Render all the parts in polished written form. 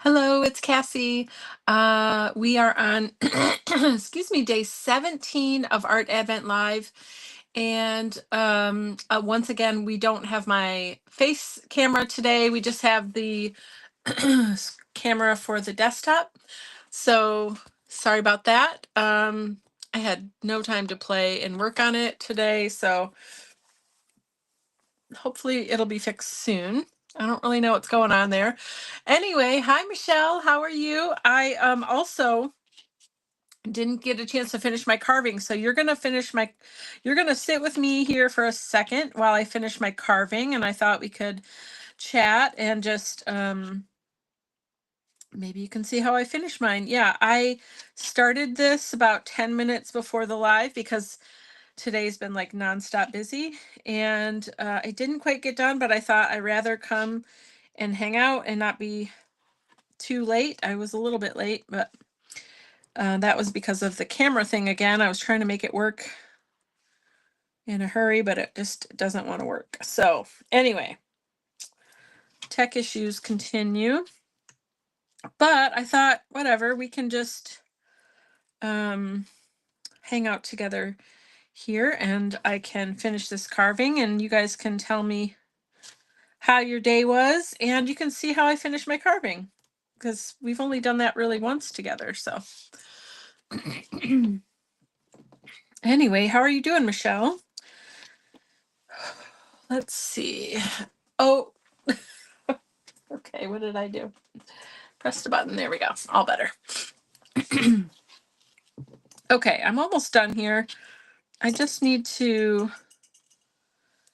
Hello, it's Cassie. We are on, excuse me, day 17 of Art Advent Live. And once again, we don't have my face camera today. We just have the camera for the desktop. So sorry about that. I had no time to play and work on it today. So hopefully it'll be fixed soon. I don't really know what's going on there. Anyway, hi Michelle, how are you? I also didn't get a chance to finish my carving, so you're gonna sit with me here for a second while I finish my carving, and I thought we could chat and just maybe you can see how I finish mine. Yeah, I started this about 10 minutes before the live because today's been like nonstop busy, and I didn't quite get done, but I thought I'd rather come and hang out and not be too late. I was a little bit late, but that was because of the camera thing again. I was trying to make it work in a hurry, but it just doesn't want to work. So anyway, tech issues continue, but I thought whatever, we can just hang out together here and I can finish this carving and you guys can tell me how your day was and you can see how I finish my carving because we've only done that really once together. So anyway, how are you doing, Michelle? Let's see. Oh, okay. What did I do? Press the button. There we go. All better. Okay, I'm almost done here. I just need to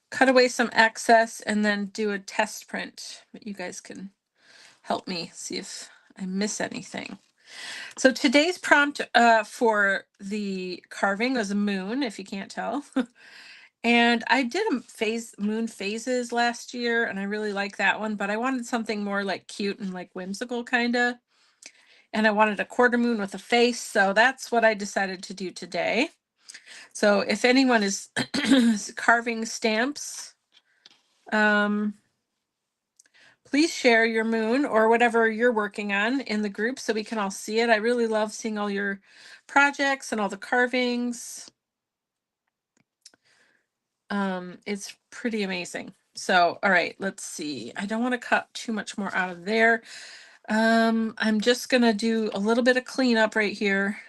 cut away some excess and then do a test print. But you guys can help me see if I miss anything. So today's prompt for the carving was a moon, if you can't tell. And I did a moon phases last year, and I really like that one, but I wanted something more like cute and like whimsical kind of. And I wanted a quarter moon with a face, so that's what I decided to do today. So if anyone is carving stamps, please share your moon or whatever you're working on in the group so we can all see it. I really love seeing all your projects and all the carvings. It's pretty amazing. So, all right, let's see. I don't want to cut too much more out of there. I'm just gonna do a little bit of cleanup right here.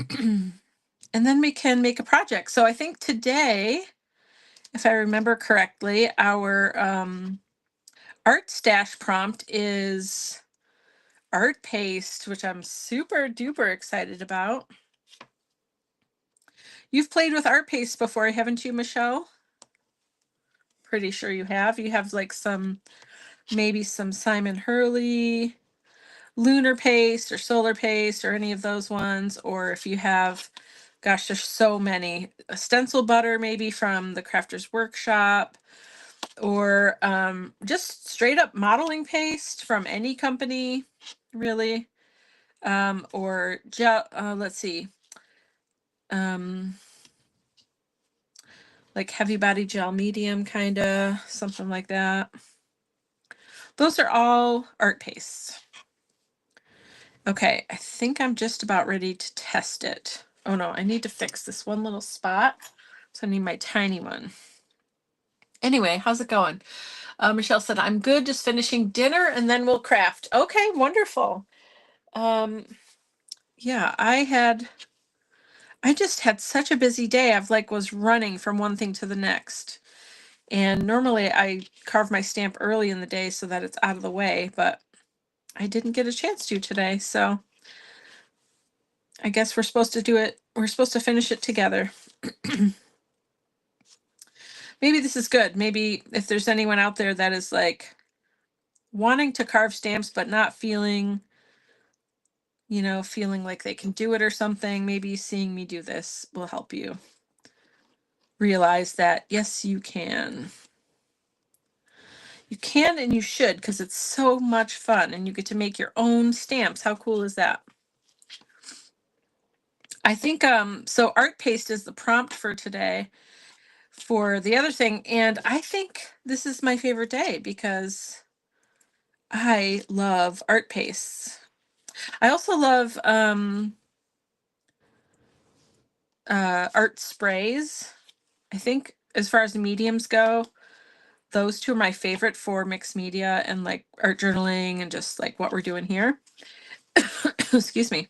And then we can make a project. So I think today, if I remember correctly, our art stash prompt is art paste, which I'm super duper excited about. You've played with art paste before, haven't you, Michelle? Pretty sure you have. You have like maybe some Simon Hurley lunar paste or solar paste or any of those ones, or if you have, gosh, there's so many. A stencil butter maybe from the Crafters Workshop, or just straight up modeling paste from any company, really. Or gel, let's see, like heavy body gel medium, kind of something like that. Those are all art pastes. Okay, I think I'm just about ready to test it. Oh no, I need to fix this one little spot. So I need my tiny one. Anyway, how's it going? Michelle said, I'm good, just finishing dinner and then we'll craft. Okay, wonderful. Yeah, I just had such a busy day. I've like was running from one thing to the next. And normally I carve my stamp early in the day so that it's out of the way, but I didn't get a chance to today. So I guess we're supposed to do it. We're supposed to finish it together. Maybe this is good. Maybe if there's anyone out there that is like wanting to carve stamps, but not feeling, feeling like they can do it or something, maybe seeing me do this will help you realize that, yes, you can. You can and you should, because it's so much fun and you get to make your own stamps. How cool is that? I think, so art paste is the prompt for today for the other thing. And I think this is my favorite day because I love art pastes. I also love art sprays. I think as far as the mediums go, those two are my favorite for mixed media and like art journaling and just like what we're doing here. Excuse me.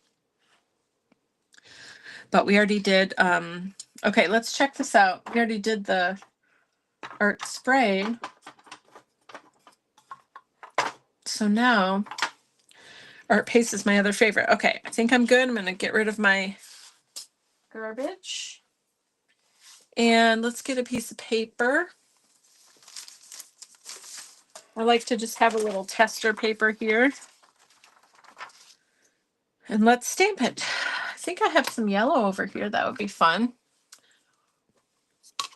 But we already did, okay, let's check this out. We already did the art spray. So now art paste is my other favorite. Okay, I think I'm good. I'm going to get rid of my garbage. And let's get a piece of paper. I like to just have a little tester paper here. And let's stamp it. I think I have some yellow over here. That would be fun.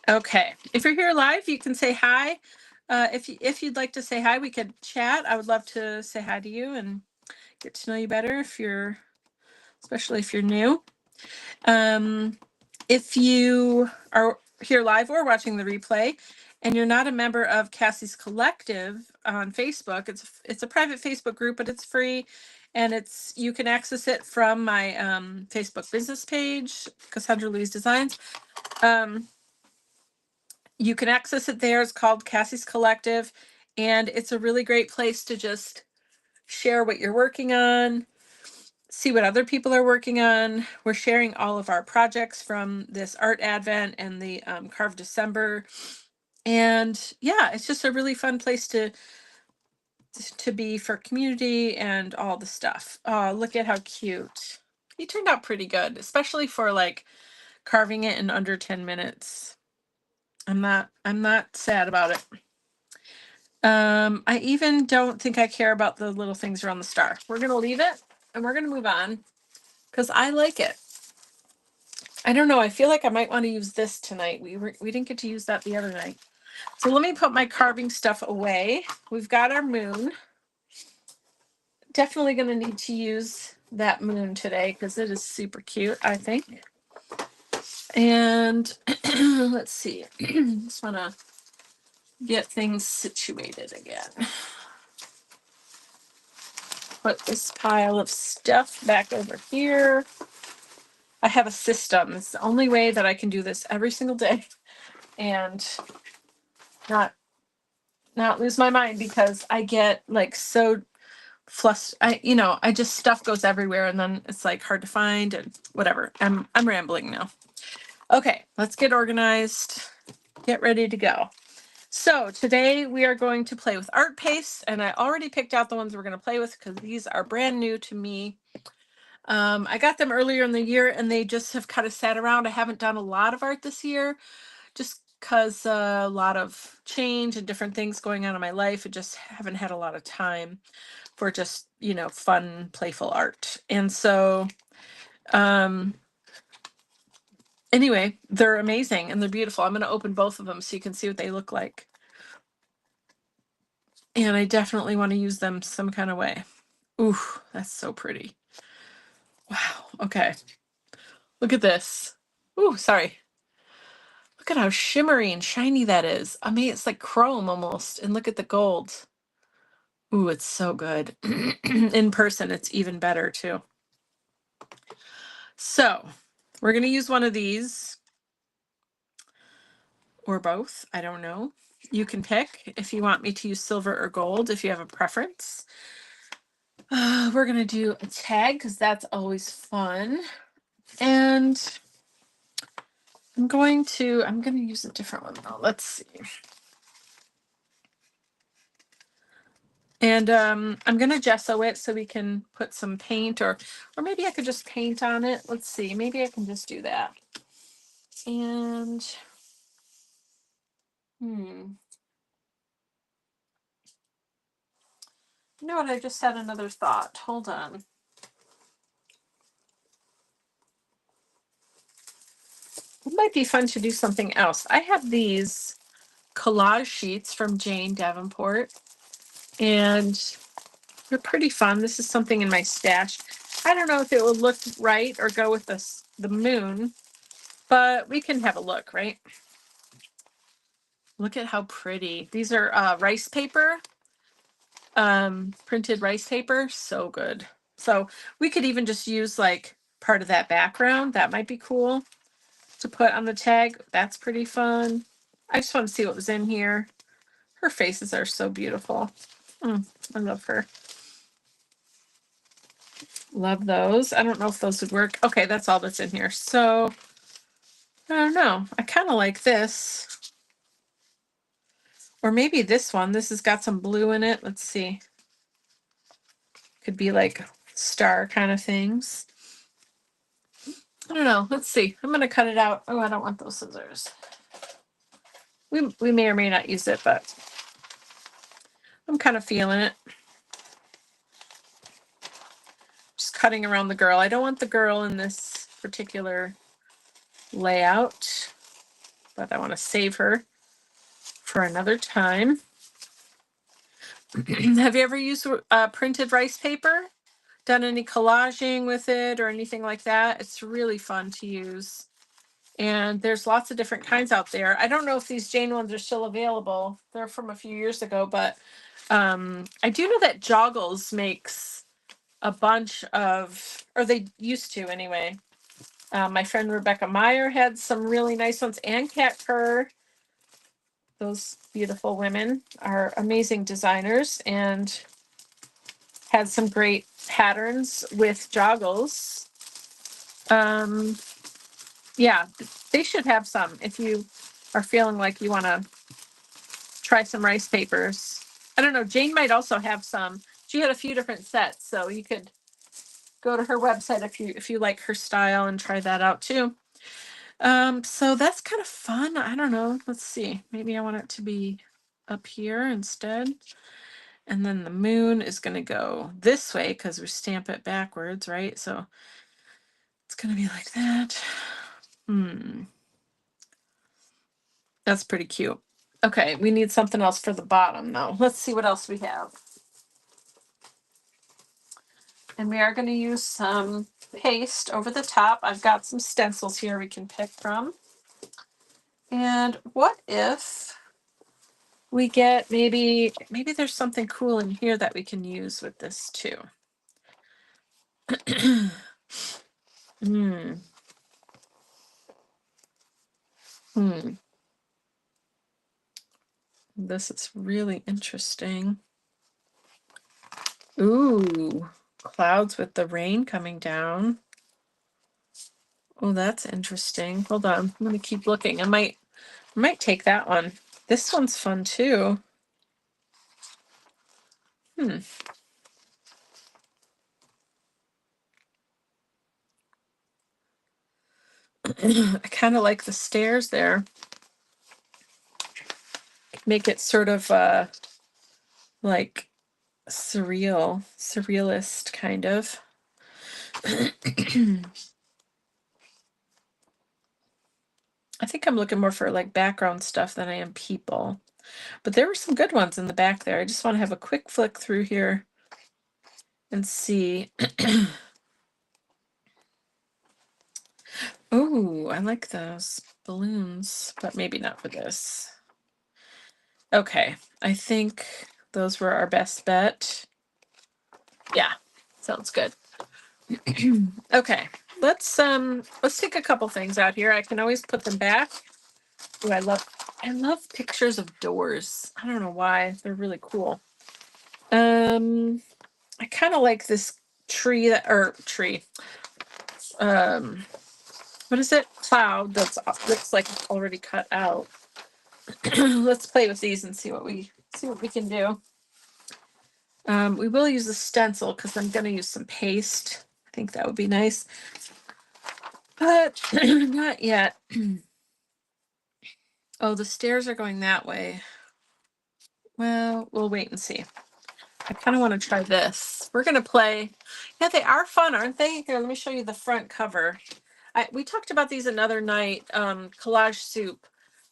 Okay, if you're here live, you can say hi. If you'd like to say hi, we could chat. I would love to say hi to you and get to know you better especially if you're new. If you are here live or watching the replay and you're not a member of Cassie's Collective on Facebook, it's a private Facebook group, but it's free, and you can access it from my Facebook business page, Cassandra Louise Designs. You can access it there. It's called Cassie's Collective, and it's a really great place to just share what you're working on, see what other people are working on. We're sharing all of our projects from this Art Advent and the Carve December. And yeah, it's just a really fun place to be for community and all the stuff. Oh, look at how cute. He turned out pretty good, especially for like carving it in under 10 minutes. I'm not sad about it. I even don't think I care about the little things around the star. We're gonna leave it and we're gonna move on because I like it. I don't know. I feel like I might want to use this tonight. We didn't get to use that the other night. So let me put my carving stuff away. We've got our moon. Definitely going to need to use that moon today because it is super cute, I think. And let's see. Just want to get things situated again. Put this pile of stuff back over here. I have a system. It's the only way that I can do this every single day and not lose my mind because I get like so flustered. I just stuff goes everywhere and then it's like hard to find and whatever. I'm rambling now. Okay, let's get organized. Get ready to go. So today we are going to play with art paste, and I already picked out the ones we're going to play with because these are brand new to me. I got them earlier in the year and they just have kind of sat around. I haven't done a lot of art this year just because a lot of change and different things going on in my life. I just haven't had a lot of time for just, fun, playful art. And so, anyway, they're amazing and they're beautiful. I'm going to open both of them so you can see what they look like. And I definitely want to use them some kind of way. Ooh, that's so pretty. Wow. Okay. Look at this. Ooh, sorry. Look at how shimmery and shiny that is. I mean, it's like chrome almost. And look at the gold. Ooh, it's so good. In person, it's even better too. So we're going to use one of these or both. I don't know. You can pick if you want me to use silver or gold, if you have a preference. We're going to do a tag because that's always fun. And I'm going to use a different one though. Let's see. And I'm going to gesso it so we can put some paint or maybe I could just paint on it. Let's see. Maybe I can just do that. And you know what? I just had another thought. Hold on. It might be fun to do something else. I have these collage sheets from Jane Davenport, and they're pretty fun. This is something in my stash. I don't know if it would look right or go with the moon, but we can have a look, right? Look at how pretty. These are rice paper. printed rice paper. So good. So we could even just use like part of that background. That might be cool to put on the tag. That's pretty fun. I just want to see what was in here. Her faces are so beautiful. I love her. Love those. I don't know if those would work. Okay, that's all that's in here. So I don't know. I kind of like this. Or maybe this one. This has got some blue in it. Let's see. Could be like star kind of things. I don't know. Let's see. I'm going to cut it out. Oh, I don't want those scissors. We may or may not use it, but I'm kind of feeling it. Just cutting around the girl. I don't want the girl in this particular layout, but I want to save her for another time. Have you ever used printed rice paper? Done any collaging with it or anything like that? It's really fun to use. And there's lots of different kinds out there. I don't know if these Jane ones are still available. They're from a few years ago, but I do know that Joggles makes a bunch of, or they used to anyway. My friend Rebecca Meyer had some really nice ones, and Kat Kerr. Those beautiful women are amazing designers and had some great patterns with Joggles. Yeah, they should have some if you are feeling like you want to try some rice papers. I don't know. Jane might also have some. She had a few different sets, so you could go to her website if you like her style and try that out too. So that's kind of fun. I don't know. Let's see. Maybe I want it to be up here instead. And then the moon is going to go this way because we stamp it backwards, right? So it's going to be like that. That's pretty cute. Okay, we need something else for the bottom though. Let's see what else we have. And we are going to use some paste over the top. I've got some stencils here we can pick from. And what if we get maybe there's something cool in here that we can use with this too. This is really interesting. Ooh, clouds with the rain coming down. Oh, that's interesting. Hold on. I'm going to keep looking. I might take that one. This one's fun too. I kind of like the stairs there. Make it sort of like surrealist kind of. I think I'm looking more for like background stuff than I am people. But there were some good ones in the back there. I just want to have a quick flick through here and see. Oh, I like those balloons, but maybe not for this. Okay, I think those were our best bet. Yeah, sounds good. Okay, let's take a couple things out here. I can always put them back. Ooh, I love pictures of doors. I don't know why. They're really cool. I kind of like this tree what is it? Cloud that's looks like it's already cut out. Let's play with these and see what we can do. We will use a stencil because I'm going to use some paste. I think that would be nice, but not yet. Oh, the stairs are going that way. Well, we'll wait and see. I kind of want to try this. We're going to play. Yeah, they are fun, aren't they? Here, let me show you the front cover. We talked about these another night, Collage Soup,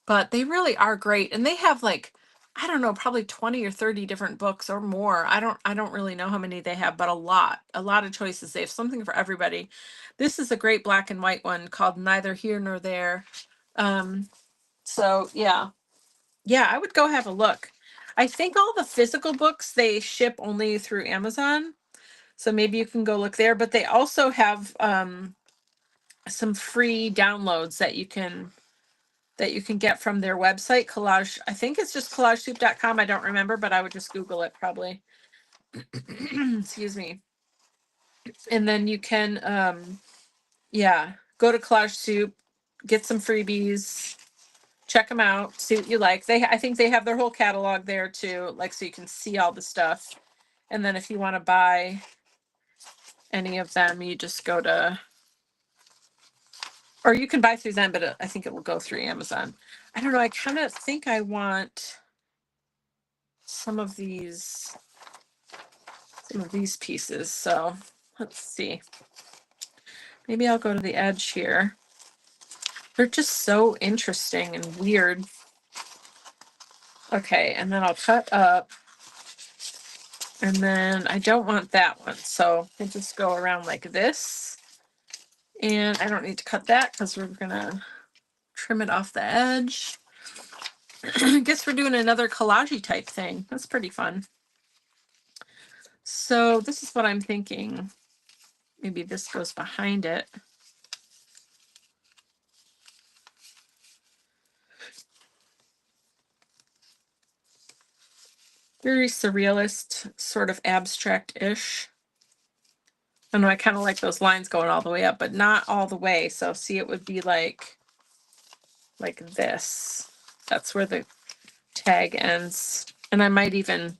but they really are great. And they have like, I don't know, probably 20 or 30 different books or more. I don't really know how many they have, but a lot of choices. They have something for everybody. This is a great black and white one called Neither Here Nor There. So yeah, I would go have a look. I think all the physical books they ship only through Amazon. So maybe you can go look there, but they also have some free downloads that you can get from their website, collage. I think it's just collagesoup.com. I don't remember, but I would just Google it probably. Excuse me. And then you can go to Collage Soup, get some freebies, check them out, see what you like. I think they have their whole catalog there too, like, so you can see all the stuff. And then if you want to buy any of them, you just go to, or you can buy through them, but I think it will go through Amazon. I don't know. I kind of think I want some of these pieces. So let's see. Maybe I'll go to the edge here. They're just so interesting and weird. Okay, and then I'll cut up. And then I don't want that one. So I just go around like this. And I don't need to cut that because we're going to trim it off the edge. I guess we're doing another collage type thing. That's pretty fun. So this is what I'm thinking. Maybe this goes behind it. Very surrealist, sort of abstract-ish. I know I kind of like those lines going all the way up, but not all the way. So see, it would be like this. That's where the tag ends. And I might even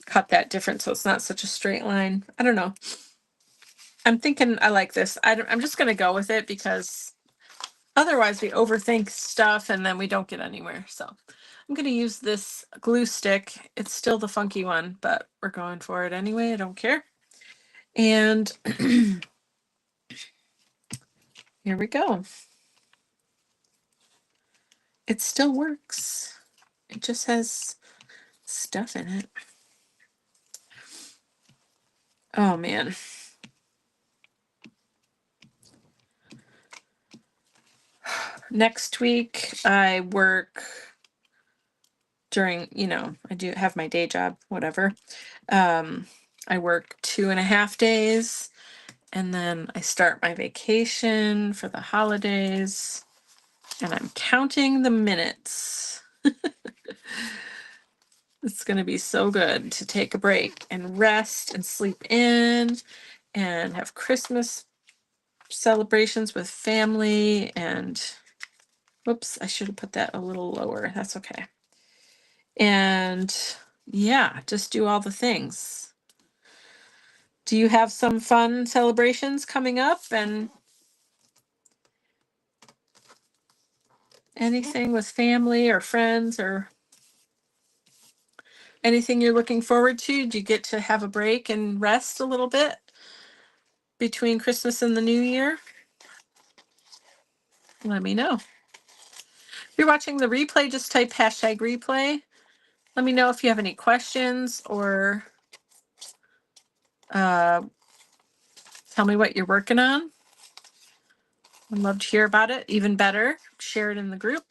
cut that different so it's not such a straight line. I don't know. I'm thinking I like this. I'm just going to go with it because otherwise we overthink stuff and then we don't get anywhere. So I'm going to use this glue stick. It's still the funky one, but we're going for it anyway. I don't care. And here we go. It still works. It just has stuff in it. Oh man. Next week I work during, I do have my day job, whatever. I work 2.5 days and then I start my vacation for the holidays and I'm counting the minutes. It's going to be so good to take a break and rest and sleep in and have Christmas celebrations with family. And whoops, I should have put that a little lower. That's okay. And yeah, just do all the things. Do you have some fun celebrations coming up and anything with family or friends or anything you're looking forward to? Do you get to have a break and rest a little bit between Christmas and the New Year? Let me know. If you're watching the replay, just type #replay. Let me know if you have any questions or tell me what you're working on. I'd love to hear about it. Even better, share it in the group.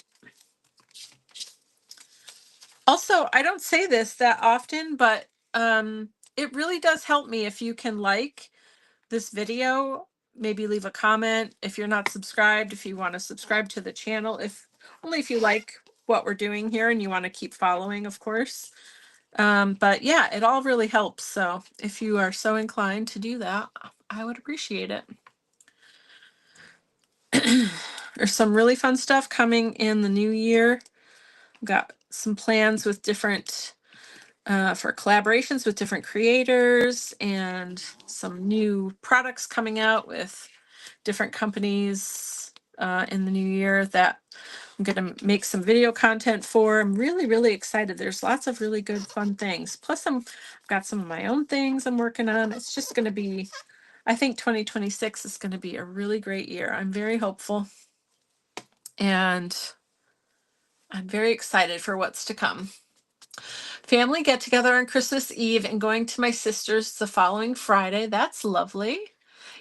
Also, I don't say this that often, but it really does help me if you can like this video, maybe leave a comment. If you're not subscribed, if you want to subscribe to the channel, only if you like what we're doing here and you want to keep following, of course. But yeah, it all really helps. So if you are so inclined to do that, I would appreciate it. There's some really fun stuff coming in the new year. Got some plans with different for collaborations with different creators and some new products coming out with different companies in the new year that I'm going to make some video content for. I'm really, really excited. There's lots of really good, fun things. Plus, I've got some of my own things I'm working on. It's just going to be, I think 2026 is going to be a really great year. I'm very hopeful. And I'm very excited for what's to come. Family get together on Christmas Eve and going to my sister's the following Friday. That's lovely.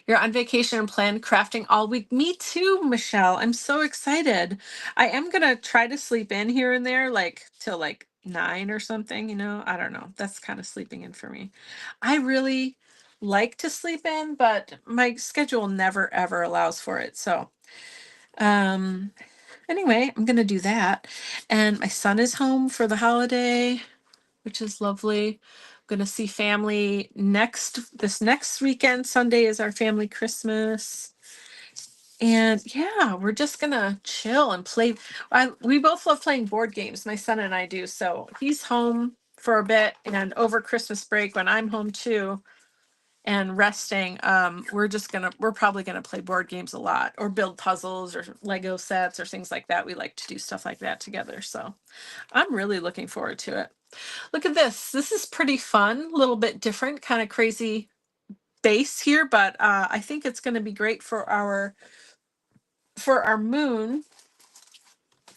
You're on vacation and plan crafting all week. Me too, Michelle. I'm so excited. I am going to try to sleep in here and there, like till like 9 or something, you know? I don't know. That's kind of sleeping in for me. I really like to sleep in, but my schedule never ever allows for it. So, um anyway, I'm going to do that. And my son is home for the holiday, which is lovely. I'm going to see family this next weekend. Sunday is our family Christmas. And yeah, we're just gonna chill and play. We both love playing board games. My son and I do. So he's home for a bit, and over Christmas break when I'm home too and resting, we're probably gonna play board games a lot, or build puzzles or Lego sets or things like that. We like to do stuff like that together. So I'm really looking forward to it. Look at this. This is pretty fun. A little bit different, kind of crazy base here, but I think it's going to be great for our moon.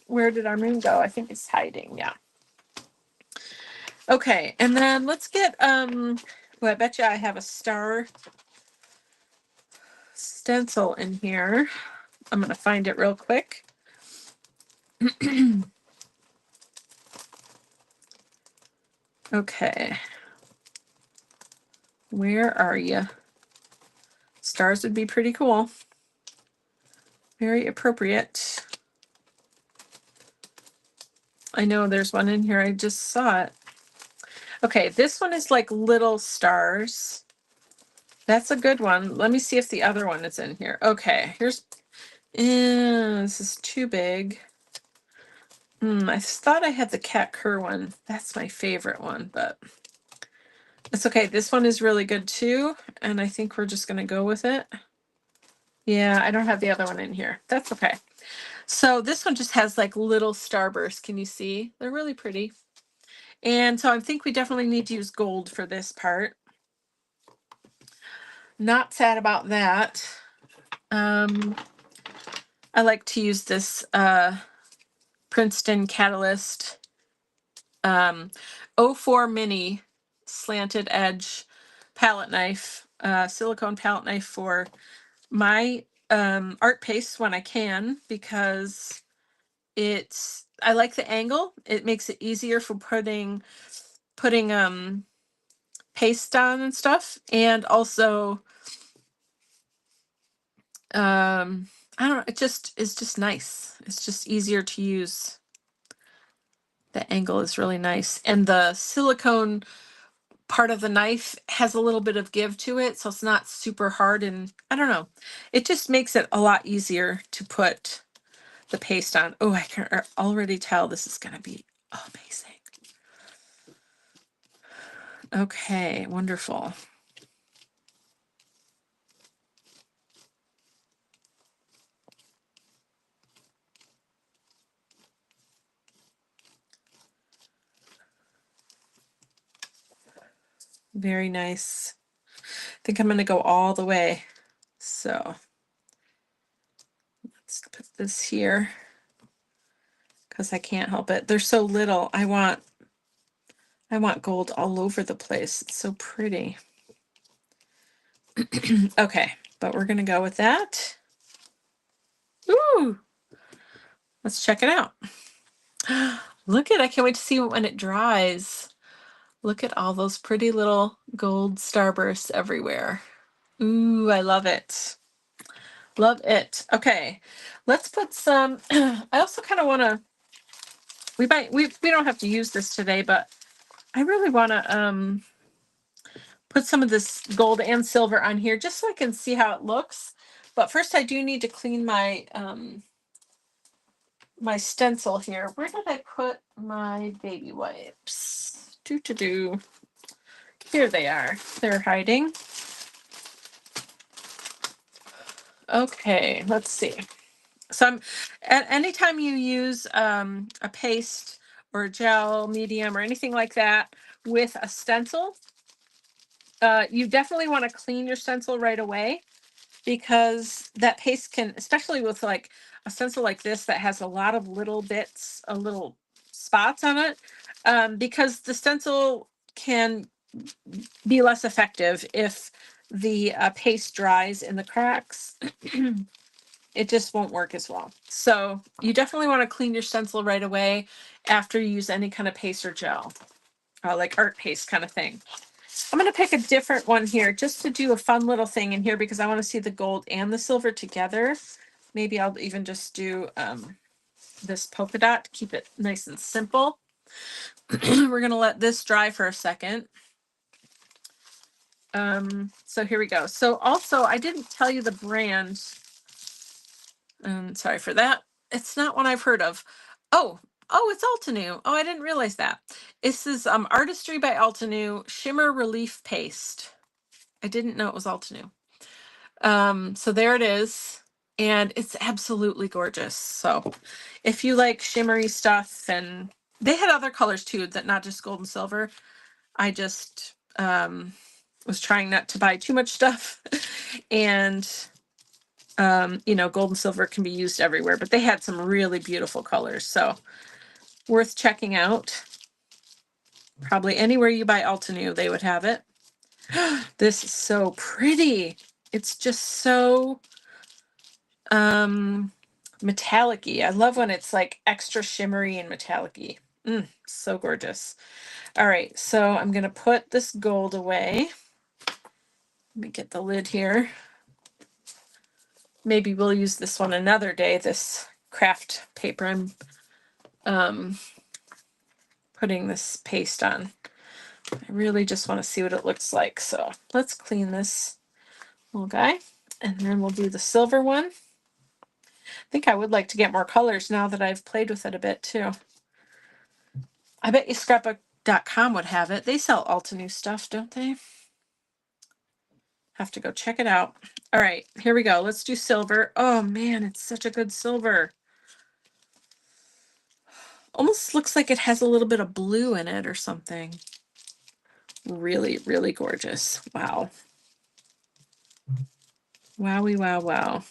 Where did our moon go? I think it's hiding. Yeah. Okay, and then let's get well, I bet you I have a star stencil in here. I'm gonna find it real quick. Okay. Where are you? Stars would be pretty cool. Very appropriate. I know there's one in here. I just saw it. Okay, this one is like little stars. That's a good one. Let me see if the other one is in here. Okay, here's. This is too big. I thought I had the Cat Kerr one. That's my favorite one, but it's okay. This one is really good too, and I think we're just gonna go with it. Yeah, I don't have the other one in here. That's okay. So this one just has like little starbursts. Can you see? They're really pretty. And so I think we definitely need to use gold for this part. Not sad about that. I like to use this Princeton Catalyst 04 mini slanted edge palette knife, silicone palette knife for my art paste when I can, because I like the angle. It makes it easier for putting paste on and stuff, and also I don't know, it's just nice. It's just easier to use. The angle is really nice, and the silicone part of the knife has a little bit of give to it, so it's not super hard, and I don't know, it just makes it a lot easier to put the paste on. Oh, I can already tell this is going to be amazing. Okay, wonderful. Very nice. I think I'm going to go all the way. So let's put this here because I can't help it. They're so little. I want gold all over the place. It's so pretty. Okay, but we're going to go with that. Ooh, let's check it out. Look at, I can't wait to see it when it dries. Look at all those pretty little gold starbursts everywhere. Ooh, I love it. Love it. Okay, let's put some, I also kind of want to, we don't have to use this today, but I really want to put some of this gold and silver on here just so I can see how it looks. But first I do need to clean my my stencil here. Where did I put my baby wipes? Here they are. They're hiding. Okay, let's see. So anytime you use a paste or a gel medium or anything like that with a stencil, you definitely want to clean your stencil right away, because that paste can, especially with like a stencil like this that has a lot of little bits, little spots on it, because the stencil can be less effective if the paste dries in the cracks. It just won't work as well. So you definitely want to clean your stencil right away. after you use any kind of paste or gel, like art paste kind of thing. I'm going to pick a different one here just to do a fun little thing in here because I want to see the gold and the silver together. Maybe I'll even just do this polka dot to keep it nice and simple. We're going to let this dry for a second. So here we go. So also, I didn't tell you the brand. Sorry for that. It's not one I've heard of. Oh, it's Altenew. Oh, I didn't realize that. This is Artistry by Altenew Shimmer Relief Paste. I didn't know it was Altenew. So there it is. And it's absolutely gorgeous. So if you like shimmery stuff, and they had other colors too, that not just gold and silver. I just was trying not to buy too much stuff. And you know, gold and silver can be used everywhere, but they had some really beautiful colors. So worth checking out. Probably anywhere you buy Altenew, they would have it. This is so pretty. It's just so metallic-y. I love when it's like extra shimmery and metallic-y. So gorgeous. All right, so I'm gonna put this gold away. Let me get the lid here. Maybe we'll use this one another day, this craft paper. I'm putting this paste on. I really just want to see what it looks like. So let's clean this little guy, and then we'll do the silver one. I think I would like to get more colors now that I've played with it a bit too. I bet you scrapbook.com would have it. They sell Altenew stuff, don't they? Have to go check it out. All right, here we go. Let's do silver. Oh man, it's such a good silver. Almost looks like it has a little bit of blue in it or something. Really, really gorgeous. Wow. Wowie, wow, wow.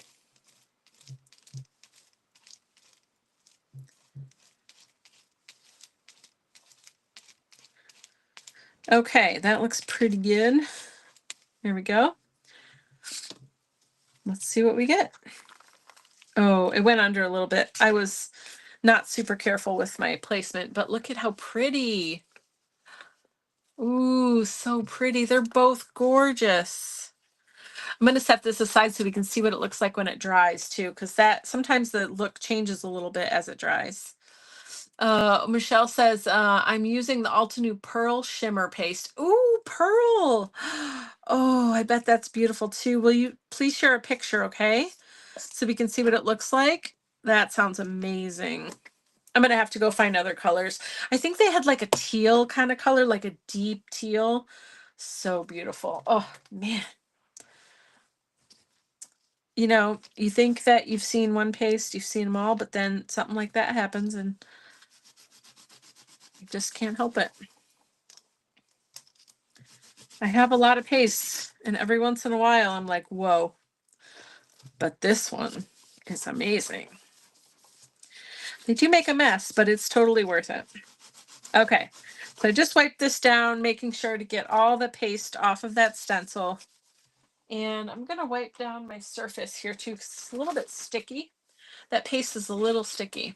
Okay, that looks pretty good. Here we go. Let's see what we get. Oh, it went under a little bit. I was not super careful with my placement, but look at how pretty. Ooh, so pretty. They're both gorgeous. I'm going to set this aside so we can see what it looks like when it dries too, because that sometimes the look changes a little bit as it dries. Michelle says, I'm using the Altenew Pearl Shimmer Paste. Ooh, pearl. Oh, I bet that's beautiful too. Will you please share a picture, okay? So we can see what it looks like. That sounds amazing. I'm going to have to go find other colors. I think they had like a teal kind of color, like a deep teal. So beautiful. Oh, man. You know, you think that you've seen one paste, you've seen them all, but then something like that happens and you just can't help it. I have a lot of pastes, and every once in a while I'm like, whoa. But this one is amazing. They do make a mess, but it's totally worth it. Okay, so I just wiped this down, making sure to get all the paste off of that stencil. And I'm going to wipe down my surface here too, because it's a little bit sticky. That paste is a little sticky.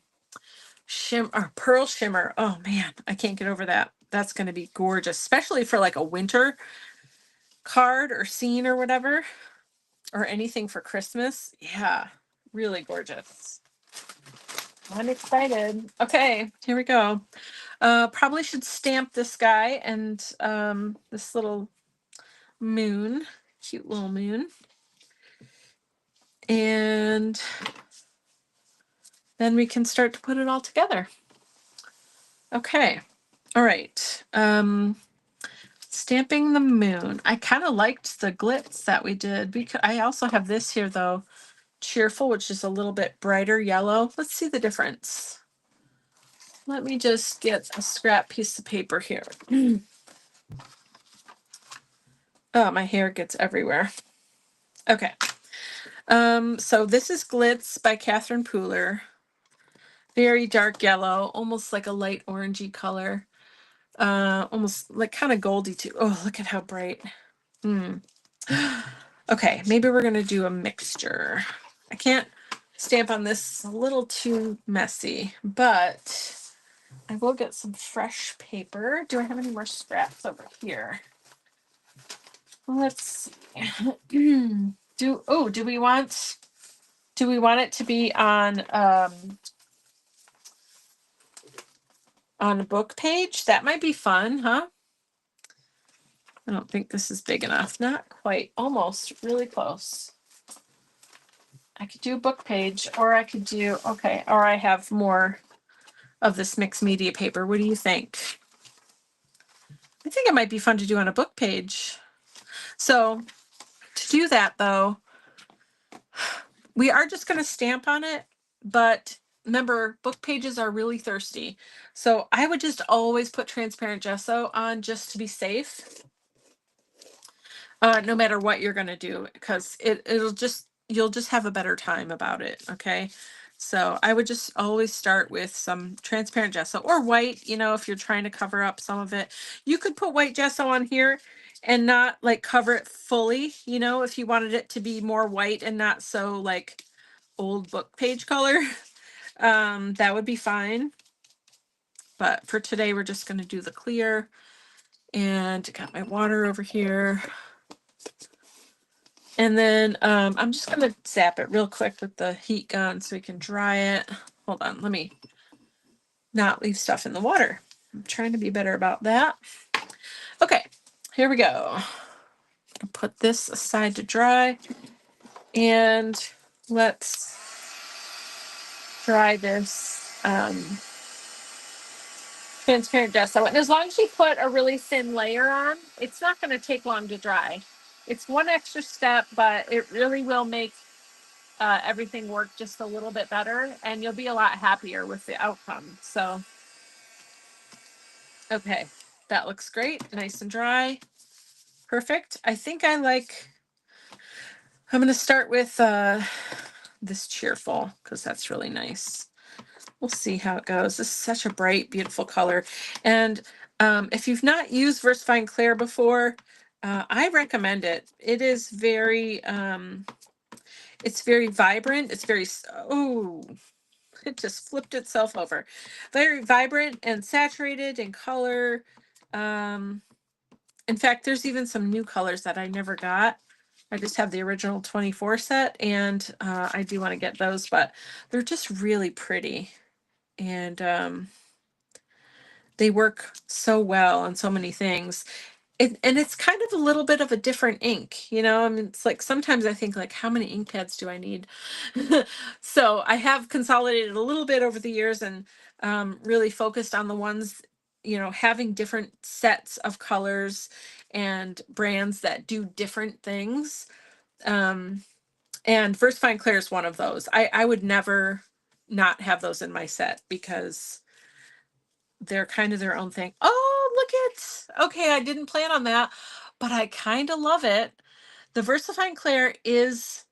Pearl Shimmer. Oh man, I can't get over that. That's going to be gorgeous, especially for like a winter card or scene or whatever, or anything for Christmas. Yeah, really gorgeous. I'm excited. Okay, here we go. Probably should stamp this guy and this little moon, cute little moon. And then we can start to put it all together. Okay. All right. Stamping the moon. I kind of liked the glitz that we did. I also have this here though, Cheerful, which is a little bit brighter yellow. Let's see the difference. Let me just get a scrap piece of paper here. Oh, my hair gets everywhere. Okay. So this is Glitz by Catherine Pooler. Very dark yellow, almost like a light orangey color. Almost like kind of goldy too. Oh, look at how bright. Okay, maybe we're gonna do a mixture. I can't stamp on this, it's a little too messy, but I will get some fresh paper. Do I have any more scraps over here? Let's see. Do we want it to be on a book page? That might be fun, huh? I don't think this is big enough. Not quite. Almost. Really close. I could do a book page, or I could do, okay, or I have more of this mixed media paper. What do you think? I think it might be fun to do on a book page. So to do that though, we are just going to stamp on it, but remember, book pages are really thirsty. So I would just always put transparent gesso on just to be safe. No matter what you're going to do, because you'll just have a better time about it. Okay. So I would just always start with some transparent gesso or white, if you're trying to cover up some of it. You could put white gesso on here and not like cover it fully, if you wanted it to be more white and not so like old book page color. That would be fine. But for today, we're just going to do the clear. And got my water over here. And then I'm just going to zap it real quick with the heat gun so we can dry it. Hold on, let me not leave stuff in the water. I'm trying to be better about that. Okay, here we go. I'll put this aside to dry. And let's dry this transparent gesso. And as long as you put a really thin layer on, it's not going to take long to dry. It's one extra step, but it really will make everything work just a little bit better, and you'll be a lot happier with the outcome. So, okay, that looks great. Nice and dry. Perfect. I think I'm going to start with this cheerful because that's really nice. We'll see how it goes. This is such a bright, beautiful color. And if you've not used VersaFine Clair before, I recommend it. It is very, it's very vibrant. It's very, oh, it just flipped itself over. Very vibrant and saturated in color. In fact, there's even some new colors that I never got. I just have the original 24 set, and I do want to get those, but they're just really pretty. And they work so well on so many things. And it's kind of a little bit of a different ink, I mean, it's like sometimes I think like, how many ink pads do I need? So I have consolidated a little bit over the years and really focused on the ones, having different sets of colors and brands that do different things. And VersaFine Clair is one of those. I would never not have those in my set because they're kind of their own thing. Oh, look at, okay, I didn't plan on that, but I kind of love it. The VersaFine Clair is,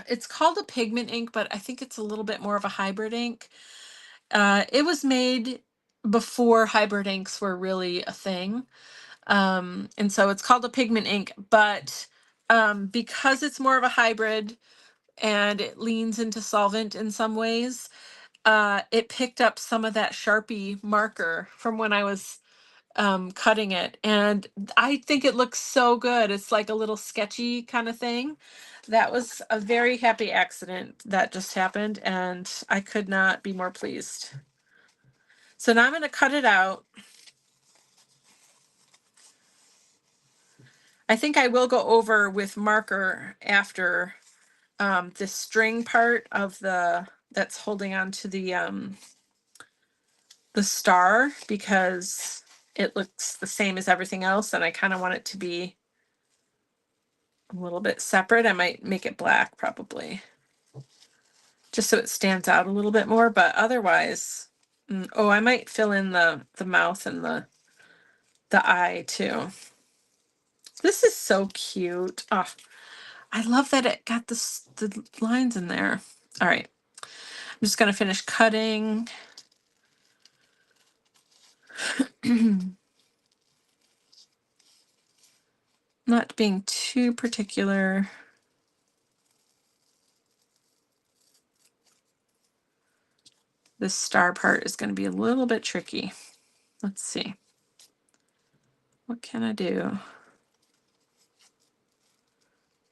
it's called a pigment ink, but I think it's a little bit more of a hybrid ink. It was made before hybrid inks were really a thing. And so it's called a pigment ink, but because it's more of a hybrid and it leans into solvent in some ways, it picked up some of that Sharpie marker from when I was cutting it, and I think it looks so good. It's like a little sketchy kind of thing. That was a very happy accident that just happened, and I could not be more pleased. So now I'm going to cut it out. I think I will go over with marker after the string part of that's holding on to the star, because it looks the same as everything else, and I kind of want it to be a little bit separate. I might make it black probably, just so it stands out a little bit more, but otherwise, oh, I might fill in the mouth and the eye too. This is so cute. Oh, I love that it got the lines in there. All right, I'm just gonna finish cutting. Not being too particular. this star part is going to be a little bit tricky. Let's see. What can I do?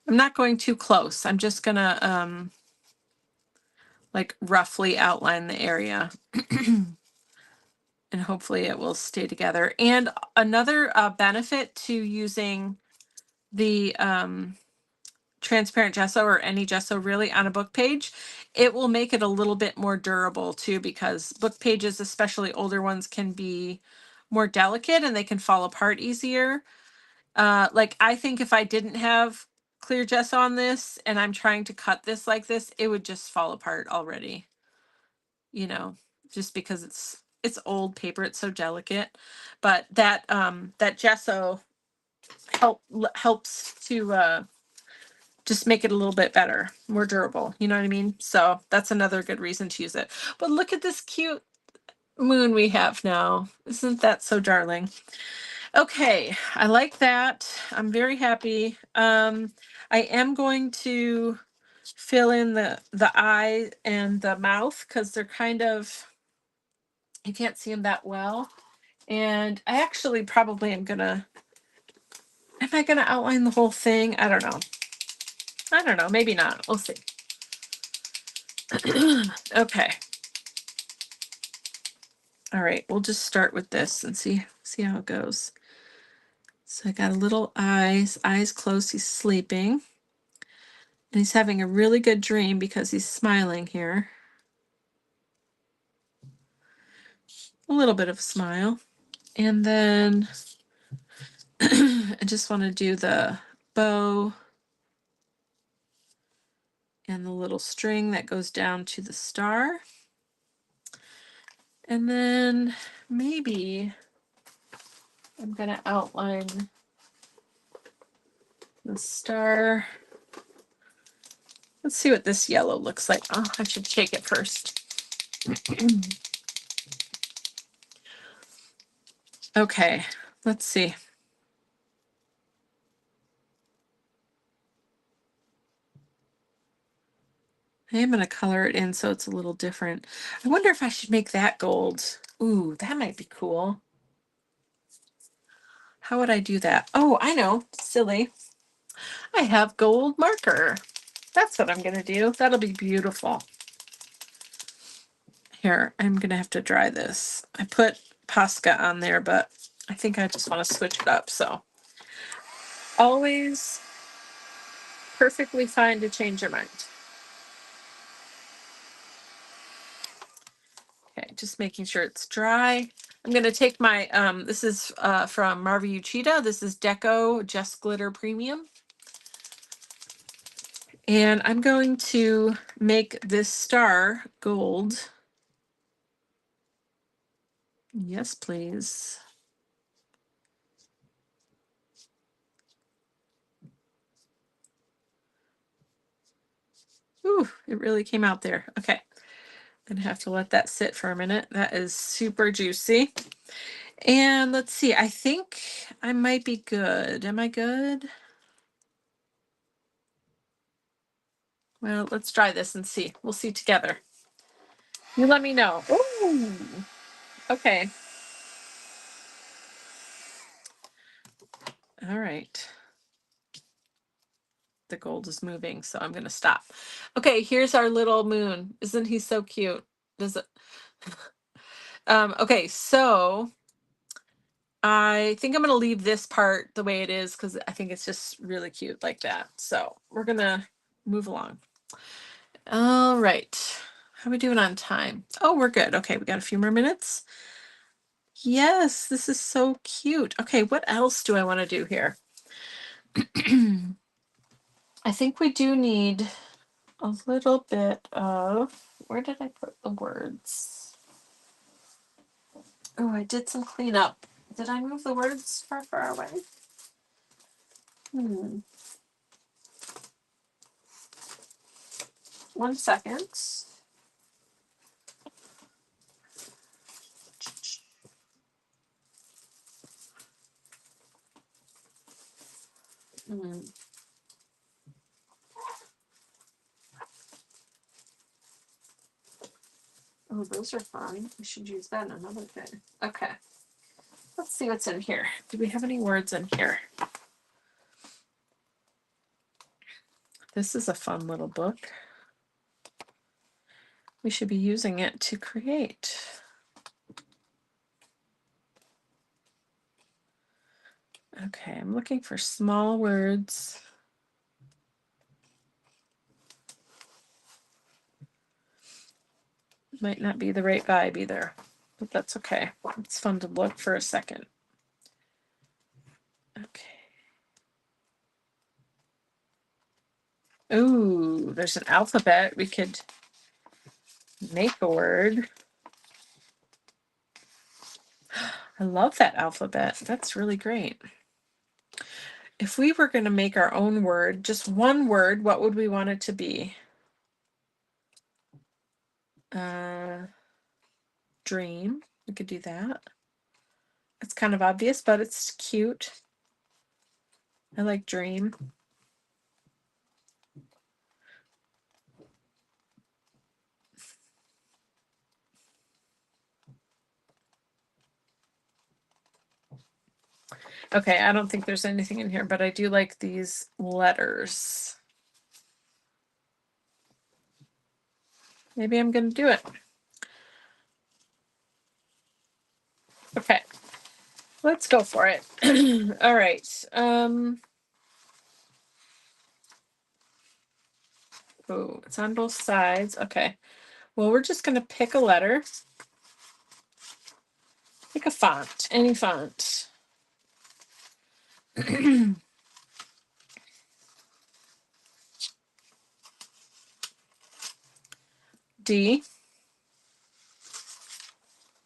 I'm not going too close. I'm just going to like roughly outline the area. And hopefully it will stay together. And another benefit to using the transparent gesso, or any gesso really, on a book page, it will make it a little bit more durable too, because book pages, especially older ones, can be more delicate and they can fall apart easier. Like I think if I didn't have clear gesso on this and I'm trying to cut this like this, it would just fall apart already. You know, just because it's old paper, it's so delicate. But that that gesso helps to just make it a little bit better, more durable. You know what I mean? So that's another good reason to use it. But look at this cute moon we have now. Isn't that so darling? Okay, I like that. I'm very happy. I am going to fill in the eye and the mouth because they're kind of, you can't see them that well. And I actually probably am I gonna outline the whole thing? I don't know. I don't know, maybe not. We'll see. Okay. All right, we'll just start with this and see how it goes. So I got a little eyes closed, he's sleeping. And he's having a really good dream because he's smiling here. A little bit of a smile. And then I just want to do the bow and the little string that goes down to the star. And then maybe I'm going to outline the star. Let's see what this yellow looks like. Oh, I should shake it first. Okay, let's see. I am going to color it in so it's a little different. I wonder if I should make that gold. Ooh, that might be cool. How would I do that? Oh, I know. Silly. I have gold marker. That's what I'm going to do. That'll be beautiful. Here, I'm going to have to dry this. I put Posca on there, but I think I just want to switch it up. So always perfectly fine to change your mind. Okay, just making sure it's dry. I'm going to take my, this is from Marva Uchida. This is Deco Just Glitter Premium. And I'm going to make this star gold. Yes, please. Ooh, it really came out there. Okay. I'm gonna have to let that sit for a minute. That is super juicy. And let's see, I think I might be good. Am I good? Well, let's try this and see. We'll see together. You let me know. Ooh. Okay. All right. The gold is moving, so I'm gonna stop. Okay, here's our little moon. Isn't he so cute? Does it? Okay, so I think I'm gonna leave this part the way it is because I think it's just really cute like that. So we're gonna move along. All right. How are we doing on time? Oh, we're good. Okay, we got a few more minutes. Yes, this is so cute. Okay, what else do I want to do here? I think we do need a little bit of, where did I put the words? Oh, I did some cleanup. Did I move the words far away? One second. Oh, Oh, those are fun. We should use that in another thing. Okay. Let's see what's in here. Do we have any words in here? This is a fun little book. We should be using it to create. Okay, I'm looking for small words. Might not be the right vibe either, but that's okay. It's fun to look for a second. Okay. Ooh, there's an alphabet. We could make a word. I love that alphabet. That's really great. If we were going to make our own word, just one word, what would we want it to be? Dream. We could do that. It's kind of obvious, but it's cute. I like dream. Okay, I don't think there's anything in here, but I do like these letters. Maybe I'm going to do it. Okay, let's go for it. All right. Oh, it's on both sides. Okay. Well, we're just going to pick a letter. Pick a font, any font. D,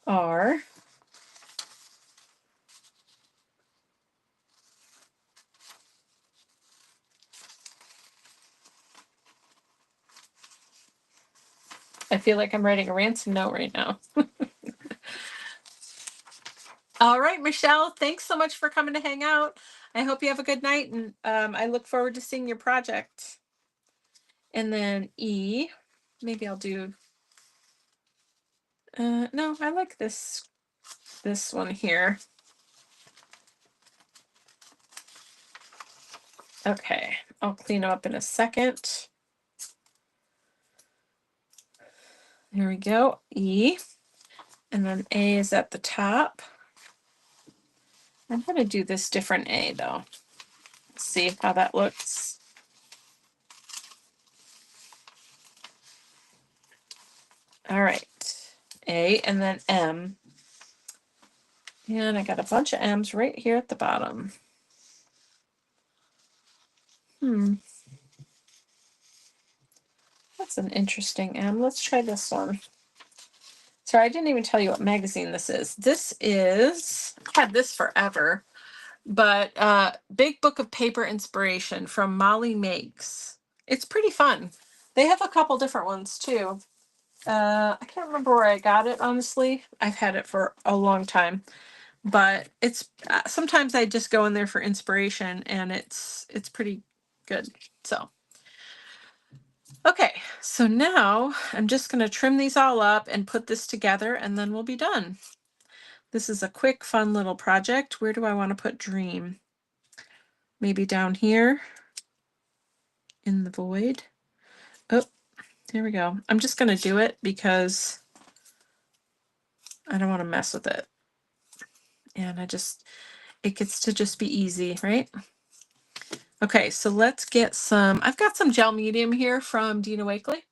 R, I feel like I'm writing a ransom note right now. All right, Michelle, thanks so much for coming to hang out. I hope you have a good night, and I look forward to seeing your project. And then E, maybe I'll do, no, I like this one here. Okay, I'll clean them up in a second. There we go, E. And then A is at the top. I'm going to do this different A though. See how that looks. All right, A and then M. And I got a bunch of M's right here at the bottom. That's an interesting M. Let's try this one. Sorry, I didn't even tell you what magazine this is. This is, I've had this forever, but Big Book of Paper Inspiration from Molly Makes. It's pretty fun. They have a couple different ones too. I can't remember where I got it, honestly. I've had it for a long time, but it's sometimes I just go in there for inspiration, and it's pretty good. So okay, so now I'm just going to trim these all up and put this together, and then we'll be done. This is a quick, fun little project. Where do I want to put dream? Maybe down here in the void. Oh, there we go. I'm just going to do it because I don't want to mess with it. And it gets to just be easy, right? Okay, so let's get some, I've got some gel medium here from Dina Wakley.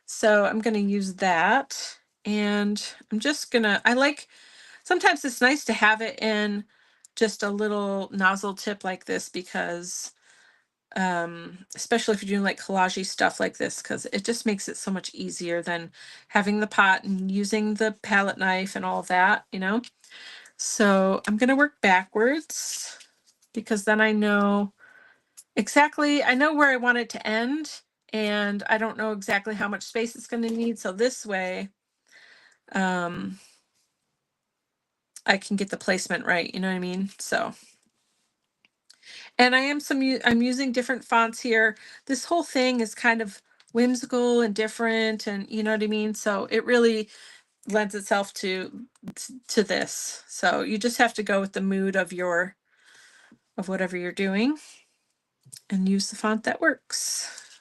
So I'm going to use that. And I'm just going to, sometimes it's nice to have it in just a little nozzle tip like this because especially if you're doing like collage stuff like this, because it just makes it so much easier than having the pot and using the palette knife and all that, you know. So I'm going to work backwards because then I know exactly, I know where I want it to end, and I don't know exactly how much space it's going to need. So this way I can get the placement right, you know what I mean? So, and I'm using different fonts here. This whole thing is kind of whimsical and different, and you know what I mean? So it really lends itself to this. So you just have to go with the mood of whatever you're doing and use the font that works.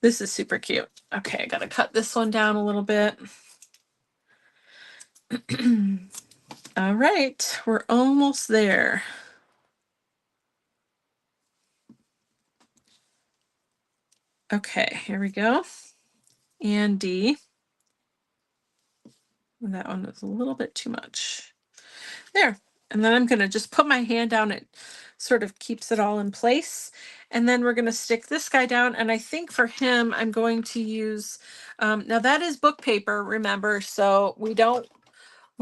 This is super cute. Okay, I gotta cut this one down a little bit. All right, we're almost there. Okay, here we go. And D. That one was a little bit too much. There. And then I'm going to just put my hand down. It sort of keeps it all in place. And then we're going to stick this guy down. And I think for him, I'm going to use, now that is book paper, remember, so we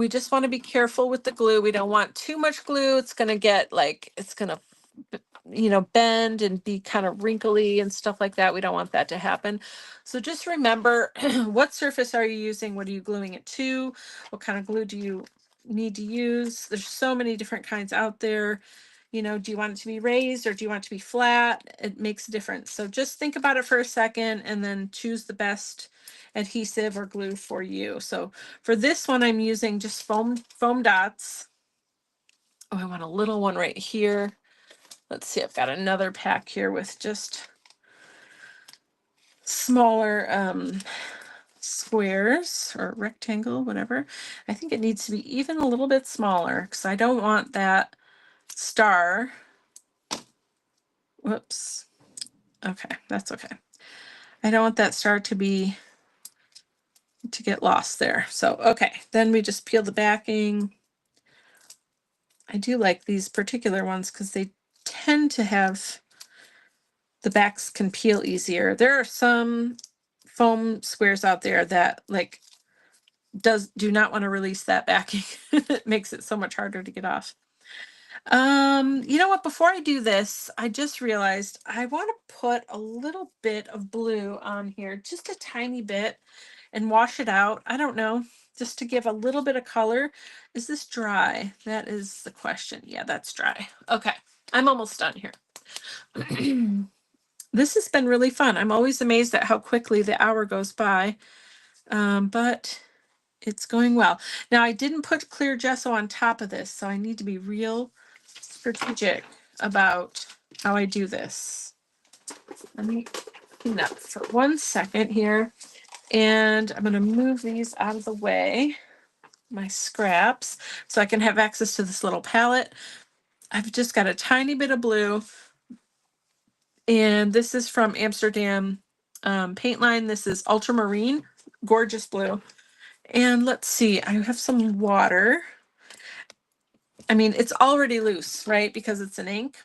just want to be careful with the glue. We don't want too much glue. It's going to get like, it's going to, bend and be kind of wrinkly and stuff like that. We don't want that to happen. So just remember, what surface are you using? What are you gluing it to? What kind of glue do you need to use? There's so many different kinds out there. Do you want it to be raised or do you want it to be flat? It makes a difference. So just think about it for a second and then choose the best adhesive or glue for you. So for this one, I'm using just foam dots. Oh, I want a little one right here. Let's see, I've got another pack here with just smaller squares or rectangle, whatever. I think it needs to be even a little bit smaller because I don't want that star. Whoops. Okay, that's okay. I don't want that star to get lost there. So, okay, then we just peel the backing. I do like these particular ones because they tend to have, the backs can peel easier. There are some foam squares out there that like do not want to release that backing. It makes it so much harder to get off. You know what, before I do this, I just realized I want to put a little bit of blue on here, just a tiny bit, and wash it out. I don't know, just to give a little bit of color. Is this dry? That is the question. Yeah, that's dry. Okay, I'm almost done here. This has been really fun. I'm always amazed at how quickly the hour goes by, but it's going well. Now, I didn't put clear gesso on top of this, so I need to be real strategic about how I do this. Let me clean up for 1 second here, and I'm going to move these out of the way, my scraps, so I can have access to this little palette. I've just got a tiny bit of blue, and this is from Amsterdam Paint Line. This is ultramarine, gorgeous blue. And let's see, I have some water. I mean, it's already loose, right? Because it's an ink,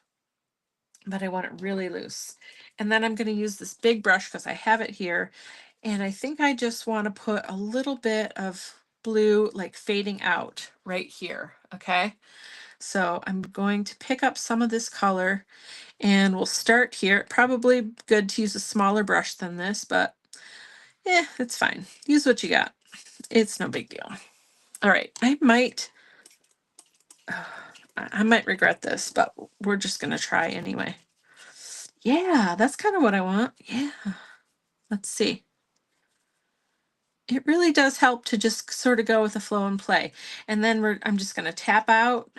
but I want it really loose. And then I'm going to use this big brush because I have it here. And I think I just want to put a little bit of blue like fading out right here. Okay. So I'm going to pick up some of this color and we'll start here. Probably good to use a smaller brush than this, but it's fine. Use what you got. It's no big deal. All right. I might regret this, but we're just going to try anyway. Yeah, that's kind of what I want. Yeah. Let's see. It really does help to just sort of go with the flow and play. And then I'm just going to tap out.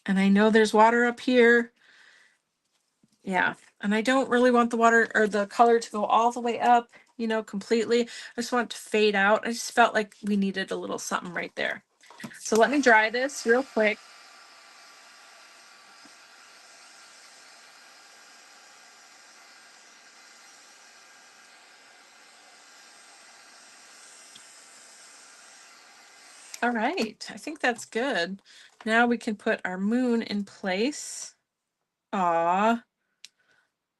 And I know there's water up here. Yeah. And I don't really want the water or the color to go all the way up, completely. I just want it to fade out. I just felt like we needed a little something right there. So let me dry this real quick. All right, I think that's good. Now we can put our moon in place. Aw,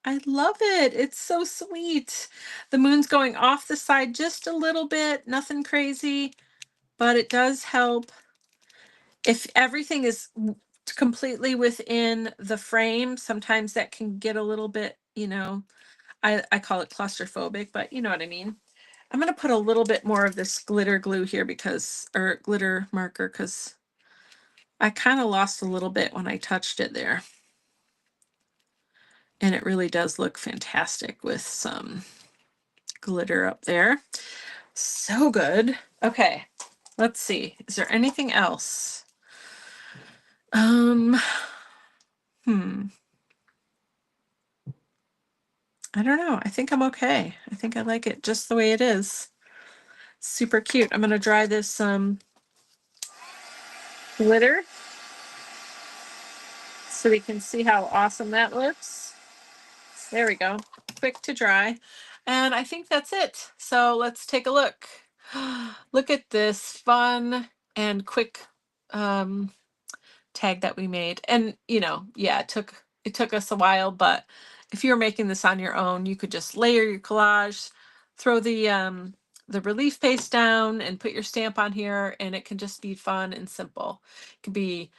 I love it. It's so sweet. The moon's going off the side just a little bit, nothing crazy, but it does help. If everything is completely within the frame, sometimes that can get a little bit, I call it claustrophobic, but you know what I mean. I'm going to put a little bit more of this glitter glue here or glitter marker, because I kind of lost a little bit when I touched it there. And it really does look fantastic with some glitter up there. So good. Okay, let's see. Is there anything else? I don't know. I think I'm okay. I think I like it just the way it is. Super cute. I'm gonna dry this glitter so we can see how awesome that looks. There we go. Quick to dry. And I think that's it. So let's take a look. Look at this fun and quick um, tag that we made. And yeah, it took us a while, but if you're making this on your own, you could just layer your collage, throw the relief paste down and put your stamp on here, and it can just be fun and simple. It could be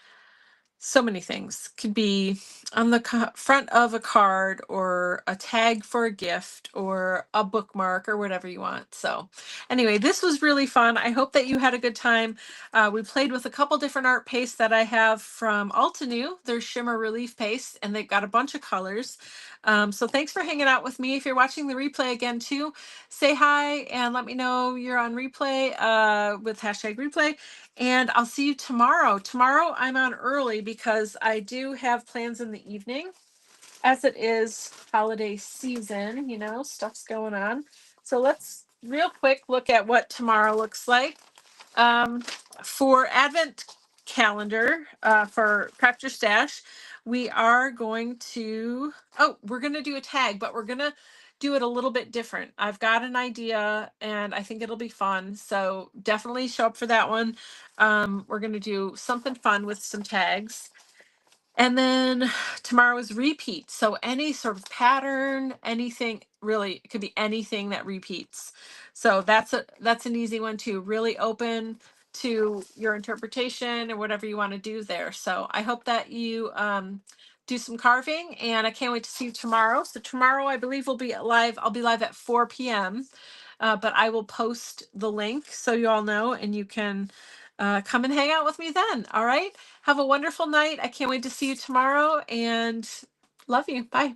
so many things. Could be on the front of a card, or a tag for a gift, or a bookmark, or whatever you want. So anyway, this was really fun. I hope that you had a good time. We played with a couple different art pastes that I have from Altenew. They're shimmer relief paste, and they've got a bunch of colors. So thanks for hanging out with me. If you're watching the replay again too, say hi and let me know you're on replay with #replay. And I'll see you tomorrow. Tomorrow I'm on early because I do have plans in the evening. As it is holiday season, stuff's going on. So let's real quick look at what tomorrow looks like. For Advent calendar, for Craft Your Stash, we are going to, we're going to do a tag, but we're going to do it a little bit different. I've got an idea and I think it'll be fun. So definitely show up for that one. We're going to do something fun with some tags. And then tomorrow is repeat. So any sort of pattern, anything really, it could be anything that repeats. So that's an easy one too. Really open to your interpretation or whatever you want to do there. So I hope that you do some carving, and I can't wait to see you tomorrow. So tomorrow I believe we'll be live. I'll be live at 4 p.m. But I will post the link so you all know, and you can come and hang out with me then. All right. Have a wonderful night. I can't wait to see you tomorrow, and love you. Bye.